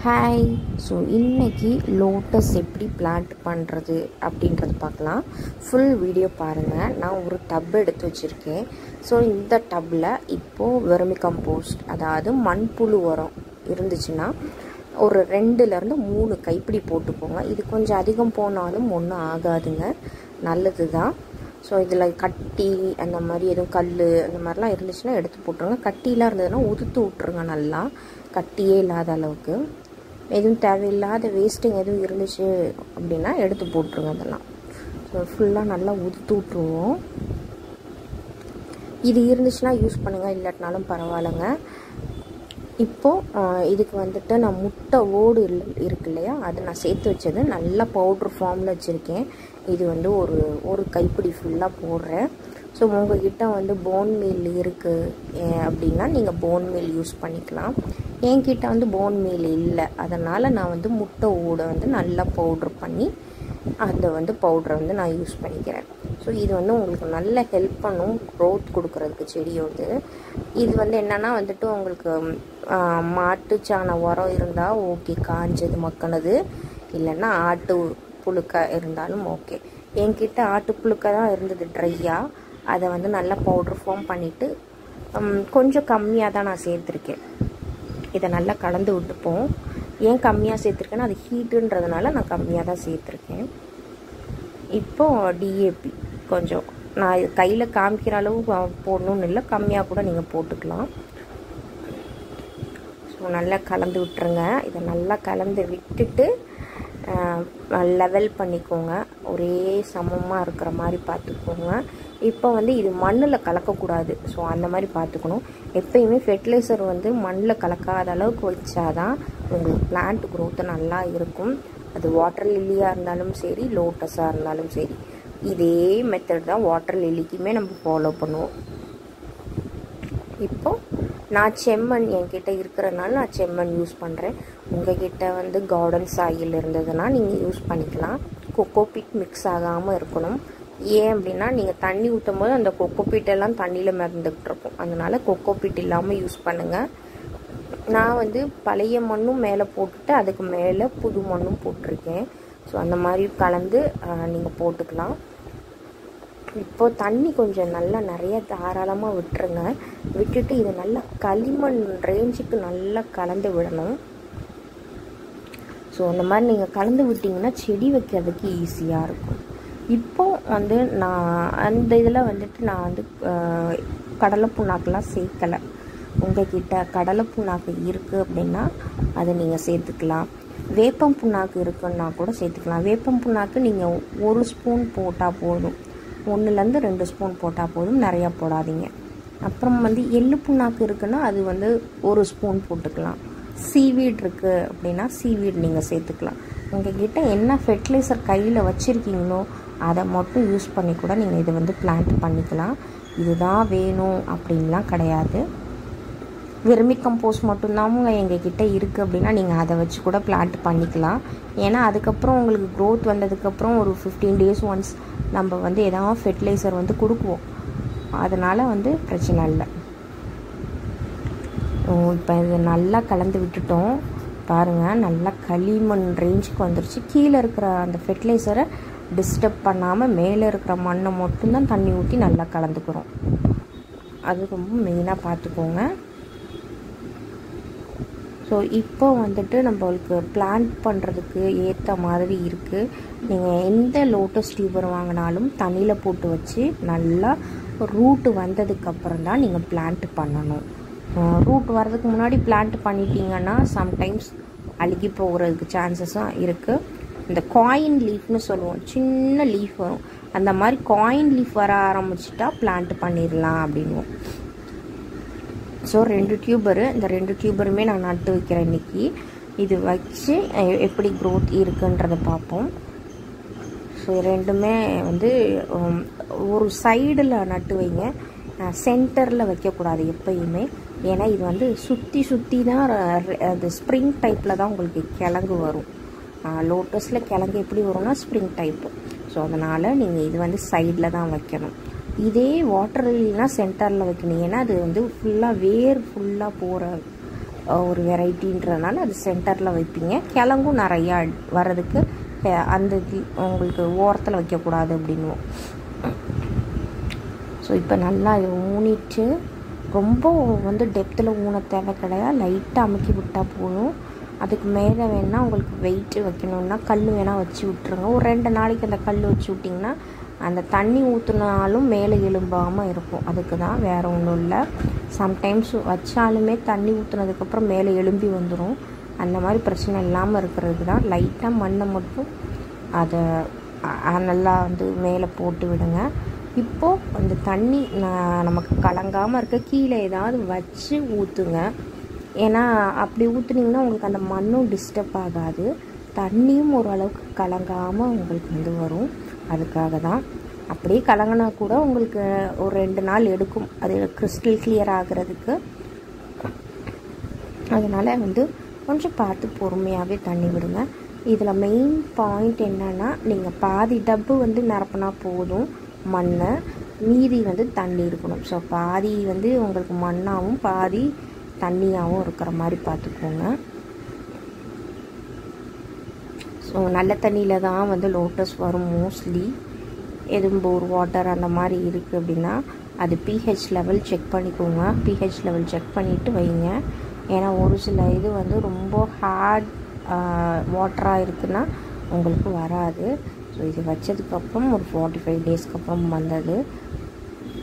Hi. So இன்றைக்கி lotus எப்படி plant பண்ணுறது அப்படின்றது பார்க்கலாம். ஃபுல் வீடியோ பாருங்கள். நான் ஒரு டப் எடுத்து வச்சுருக்கேன். ஸோ இந்த டப்பில் இப்போது வெர்மி கம்போஸ்ட், அதாவது மண்புழு உரம் இருந்துச்சுன்னா ஒரு 2லேருந்து 3 கைப்பிடி போட்டுக்கோங்க. இது கொஞ்சம் அதிகம் போனாலும் ஒன்றும் ஆகாதுங்க, நல்லது தான். ஸோ இதில் கட்டி அந்த மாதிரி எதுவும் கல் அந்த மாதிரிலாம் இருந்துச்சுன்னா எடுத்து போட்டுருங்க. கட்டிலாம் இருந்ததுன்னா உதுத்து விட்ருங்க, நல்லா கட்டியே இல்லாத அளவுக்கு. எதுவும் தேவையில்லாத வேஸ்டிங் எதுவும் இருந்துச்சு அப்படின்னா எடுத்து போட்டுருங்க அதெல்லாம். ஸோ ஃபுல்லாக நல்லா உதுத்து விட்ருவோம். இது இருந்துச்சுன்னா யூஸ் பண்ணுங்கள், இல்லாட்டினாலும் பரவாயில்லைங்க. இப்போது இதுக்கு வந்துட்டு நான் முட்டை ஓடு இருக்கு இல்லையா, அது நான் சேர்த்து வச்சது நல்லா பவுட்ரு ஃபார்மில் வச்சுருக்கேன். இது வந்து ஒரு கைப்பிடி ஃபுல்லாக போடுறேன். ஸோ உங்கள்கிட்ட வந்து போன் மீல் இருக்குது அப்படின்னா நீங்கள் போன் மீல் யூஸ் பண்ணிக்கலாம். என்கிட்ட வந்து போன் மீல் இல்லை, அதனால் நான் வந்து முட்டை ஓடை வந்து நல்லா பவுட்ரு பண்ணி அதை வந்து பவுட்ரை வந்து நான் யூஸ் பண்ணிக்கிறேன். ஸோ இது வந்து உங்களுக்கு நல்ல ஹெல்ப் பண்ணும் க்ரோத் கொடுக்குறதுக்கு செடியோடு. இது வந்து என்னென்னா வந்துட்டு உங்களுக்கு மாட்டுச்சாண உரம் இருந்தால் ஓகே, காஞ்சது மக்கினது, இல்லைன்னா ஆட்டு புழுக்க இருந்தாலும் ஓகே. என்கிட்ட ஆட்டு புழுக்க தான் இருந்தது ட்ரையாக. அதை வந்து நல்லா பவுட்ரு ஃபார்ம் பண்ணிவிட்டு கொஞ்சம் கம்மியாக தான் நான் சேர்த்துருக்கேன். இதை நல்லா கலந்து விட்டுப்போம். ஏன் கம்மியாக சேர்த்துருக்கேன்னா அது ஹீட்டுன்றதுனால நான் கம்மியாக தான் சேர்த்துருக்கேன். இப்போது டிஏபி கொஞ்சம் நான் இது கையில் காமிக்கிற அளவு போடணும்னு இல்லை, கம்மியாக கூட நீங்கள் போட்டுக்கலாம். ஸோ நல்லா கலந்து விட்டுருங்க. இதை நல்லா கலந்து விட்டுட்டு லெவல் பண்ணிக்கோங்க, ஒரே சமமாக இருக்கிற மாதிரி பார்த்துக்கோங்க. இப்போ வந்து இது மண்ணில் கலக்கக்கூடாது. ஸோ அந்த மாதிரி பார்த்துக்கணும். எப்பயுமே ஃபெர்டிலைசர் வந்து மண்ணில் கலக்காத அளவுக்கு வச்சாதான் உங்களுக்கு பிளான்ட் க்ரோத்து நல்லா இருக்கும். அது வாட்டர் லில்லியாக இருந்தாலும் சரி, லோட்டஸாக இருந்தாலும் சரி, இதே மெத்தட் தான் வாட்டர் லில்லிக்குமே நம்ம ஃபாலோ பண்ணுவோம். இப்போது நான் செம்மண் என்கிட்ட இருக்கிறனால நான் செம்மண் யூஸ் பண்ணுறேன். உங்கள்கிட்ட வந்து கார்டன் சாயில் இருந்ததுன்னா நீங்கள் யூஸ் பண்ணிக்கலாம். கொக்கோபீட் மிக்ஸ் ஆகாமல் இருக்கணும். ஏன் அப்படின்னா நீங்கள் தண்ணி ஊற்றும் போது அந்த கொக்கோபீட்டெல்லாம் தண்ணியில் மிதந்துக்கிட்டு இருக்கும். அதனால் கொக்கோபீட் இல்லாமல் யூஸ் பண்ணுங்கள். நான் வந்து பழைய மண்ணும் மேலே போட்டுட்டு அதுக்கு மேலே புது மண்ணும் போட்டிருக்கேன். ஸோ அந்த மாதிரி கலந்து நீங்கள் போட்டுக்கலாம். இப்போது தண்ணி கொஞ்சம் நல்லா நிறைய தாராளமாக விட்டுருங்க. விட்டுட்டு இது நல்லா களிமண் ரேஞ்சுக்கு நல்லா கலந்து விடணும். ஸோ அந்த மாதிரி நீங்கள் கலந்து விட்டிங்கன்னா செடி வைக்கிறதுக்கு ஈஸியாக இருக்கும். இப்போது வந்து நான் அந்த இதில் வந்துட்டு நான் வந்து கடலை புண்ணாக்கெலாம் சேர்க்கலை. உங்கள்கிட்ட கடலை புண்ணாக்கு இருக்குது அப்படின்னா அதை நீங்கள் சேர்த்துக்கலாம். வேப்பம் புண்ணாக்கு இருக்குன்னா கூட சேர்த்துக்கலாம். வேப்பம் புண்ணாக்கு நீங்கள் 1 ஸ்பூன் போட்டால் போதும், 1லேருந்து 2 ஸ்பூன் போட்டால் போதும், நிறையா போடாதீங்க. அப்புறம் வந்து எள்ளு புண்ணாக்கு இருக்குன்னா அது வந்து 1 ஸ்பூன் போட்டுக்கலாம். சீவீட் இருக்குது அப்படின்னா சீவீட் நீங்கள் சேர்த்துக்கலாம். உங்கள்கிட்ட என்ன ஃபெர்டிலைசர் கையில் வச்சுருக்கீங்களோ அதை மட்டும் யூஸ் பண்ணி கூட நீங்கள் இதை வந்து பிளான்ட் பண்ணிக்கலாம். இதுதான் வேணும் அப்படின்லாம் கிடையாது. வெர்மி கம்போஸ்ட் மட்டும்தான் எங்ககிட்ட இருக்குது அப்படின்னா நீங்கள் அதை வச்சு கூட பிளான்ட் பண்ணிக்கலாம். ஏன்னா அதுக்கப்புறம் உங்களுக்கு க்ரோத் வந்ததுக்கப்புறம் ஒரு 15 days ஒன்ஸ் நம்ம வந்து எதாவது ஃபெர்டிலைசர் வந்து கொடுக்குவோம். அதனால் வந்து பிரச்சனை இல்லை. இப்போ இதை நல்லா கலந்து விட்டுட்டோம் பாருங்கள். நல்லா களிமண் ரேஞ்சுக்கு வந்துருச்சு. கீழே இருக்கிற அந்த ஃபெர்டிலைசரை டிஸ்டர்ப் பண்ணாமல் மேலே இருக்கிற மண்ணை மட்டும்தான் தண்ணி ஊற்றி நல்லா கலந்துக்கிறோம். அது ரொம்ப மெயினாக பார்த்துக்கோங்க. ஸோ இப்போ வந்துட்டு நம்மளுக்கு பிளான்ட் பண்ணுறதுக்கு ஏற்ற மாதிரி இருக்குது. நீங்கள் எந்த லோட்டஸ் டியூபர் வாங்கினாலும் தண்ணியில் போட்டு வச்சு நல்லா ரூட்டு வந்ததுக்கப்புறம் தான் நீங்கள் பிளான்ட் பண்ணணும். ரூட் வர்றதுக்கு முன்னாடி பிளான்ட் பண்ணிட்டீங்கன்னா சம்டைம்ஸ் அழுகி போகிறதுக்கு சான்சஸும் இருக்குது. இந்த காயின் லீஃப்னு சொல்லுவோம், சின்ன லீஃப் வரும். அந்த மாதிரி காயின் லீஃப் வர ஆரம்பிச்சிட்டா பிளான்ட் பண்ணிடலாம் அப்படின்வோம். ஸோ 2 டியூபரு, இந்த 2 டியூபருமே நான் நட்டு வைக்கிறேன் இன்றைக்கி. இது வச்சு எப்படி க்ரோத் இருக்குன்றதை பார்ப்போம். ஸோ ரெண்டுமே வந்து ஒரு சைடில் நட்டு வைங்க, சென்டரில் வைக்கக்கூடாது எப்பயுமே. ஏன்னா இது வந்து சுற்றி தான் அது ஸ்ப்ரிங் டைப்பில் தான் உங்களுக்கு கிழங்கு வரும். லோட்டஸில் கிழங்கு எப்படி வரும்னா ஸ்ப்ரிங் டைப்பு. ஸோ அதனால் நீங்கள் இது வந்து சைடில் தான் வைக்கணும். இதே வாட்டர் லில்லினா சென்டரில் வைக்கணும். ஏன்னா அது வந்து ஃபுல்லாக வேர் ஃபுல்லாக போகிற ஒரு வெரைட்டின்றனால அது சென்டரில் வைப்பீங்க. கிழங்கும் நிறையா வர்றதுக்கு அந்த உங்களுக்கு ஓரத்தில் வைக்கக்கூடாது அப்படின்வோம். ஸோ இப்போ நல்லா இதை ஊனிட்டு ரொம்ப வந்து டெப்த்தில் ஊன தேவை கிடையாது, லைட்டாக அமுக்கி விட்டால் போதும். அதுக்கு மேலே வேணால் உங்களுக்கு வெயிட்டு வைக்கணுன்னா கல் வேணால் வச்சு விட்ருங்க. ஒரு 2 நாளைக்கு அந்த கல் வச்சு விட்டிங்கன்னா அந்த தண்ணி ஊற்றுனாலும் மேலே எலும்பாமல் இருக்கும். அதுக்கு தான், வேறு ஒன்றும் இல்லை. சம்டைம்ஸ் வச்சாலுமே தண்ணி ஊற்றுனதுக்கப்புறம் மேலே எலும்பி வந்துடும். அந்த மாதிரி பிரச்சனை இல்லாமல் இருக்கிறதுக்கு தான் லைட்டாக மண்ணை மட்டும் அதை நல்லா வந்து மேலே போட்டு விடுங்க. இப்போது அந்த தண்ணி நமக்கு கலங்காமல் இருக்க கீழே ஏதாவது வச்சு ஊற்றுங்க. ஏன்னா அப்படி ஊற்றுனீங்கன்னா உங்களுக்கு அந்த மண்ணும் டிஸ்டர்ப் ஆகாது, தண்ணியும் ஓரளவுக்கு கலங்காமல் உங்களுக்கு வந்து வரும். அதுக்காக தான். அப்படியே கலங்கினா கூட உங்களுக்கு ஒரு 2 நாள் எடுக்கும் அது கிறிஸ்டல் கிளியர் ஆகிறதுக்கு. அதனால் வந்து கொஞ்சம் பார்த்து பொறுமையாகவே தண்ணி விடுங்க. இதில் மெயின் பாயிண்ட் என்னென்னா, நீங்கள் பாதி டப்பு வந்து நிரப்புனா போதும் மண், மீதி வந்து தண்ணி இருக்கணும். ஸோ பாதி வந்து உங்களுக்கு மண்ணாகவும் பாதி தண்ணியாகவும் இருக்கிற மாதிரி பார்த்துக்கோங்க. ஸோ நல்ல தண்ணியில் தான் வந்து லோட்டஸ் வரும் மோஸ்ட்லி. எதும்போர் வாட்டர் அந்த மாதிரி இருக்குது அப்படின்னா அது பிஹெச் லெவல் செக் பண்ணிக்கோங்க. பிஹெச் லெவல் செக் பண்ணிவிட்டு வைங்க. ஏன்னா ஒரு சில இது வந்து ரொம்ப ஹார்ட் வாட்டராக இருக்குன்னா உங்களுக்கு வராது. ஸோ இது வச்சதுக்கப்புறம் ஒரு 45 டேஸ்க்கு அப்புறம் வந்தது.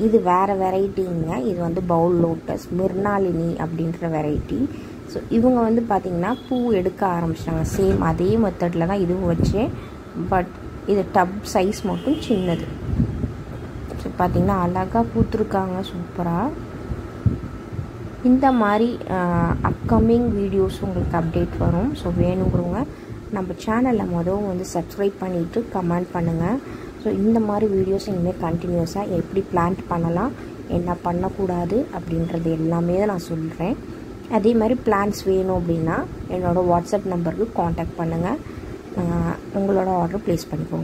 இது வேறு வெரைட்டிங்க. இது வந்து பவுல் லோட்டஸ் மிர்னாலினி அப்படின்ற வெரைட்டி. ஸோ இவங்க வந்து பார்த்திங்கன்னா பூ எடுக்க ஆரம்பிச்சிட்டாங்க. சேம் அதே மெத்தடில் தான் இதுவும் வச்சேன். பட் இது டப் சைஸ் மட்டும் சின்னது. ஸோ பார்த்திங்கன்னா அழகாக பூத்துருக்காங்க சூப்பராக. இந்த மாதிரி அப்கமிங் வீடியோஸ் உங்களுக்கு அப்டேட் வரும். ஸோ வேணுங்கிறவங்க நம்ம சேனலில் மொதல் வந்து சப்ஸ்கிரைப் பண்ணிவிட்டு கமெண்ட் பண்ணுங்கள். ஸோ இந்த மாதிரி வீடியோஸ் இனிமேல் கண்டினியூஸாக எப்படி பிளான்ட் பண்ணலாம், என்ன பண்ணக்கூடாது அப்படின்றது எல்லாமே தான் நான் சொல்கிறேன். அதே மாதிரி பிளான்ஸ் வேணும் அப்படின்னா என்னோடய வாட்ஸ்அப் நம்பருக்கு காண்டாக்ட் பண்ணுங்கள். உங்களோட ஆர்டர் ப்ளேஸ் பண்ணிக்கோங்க.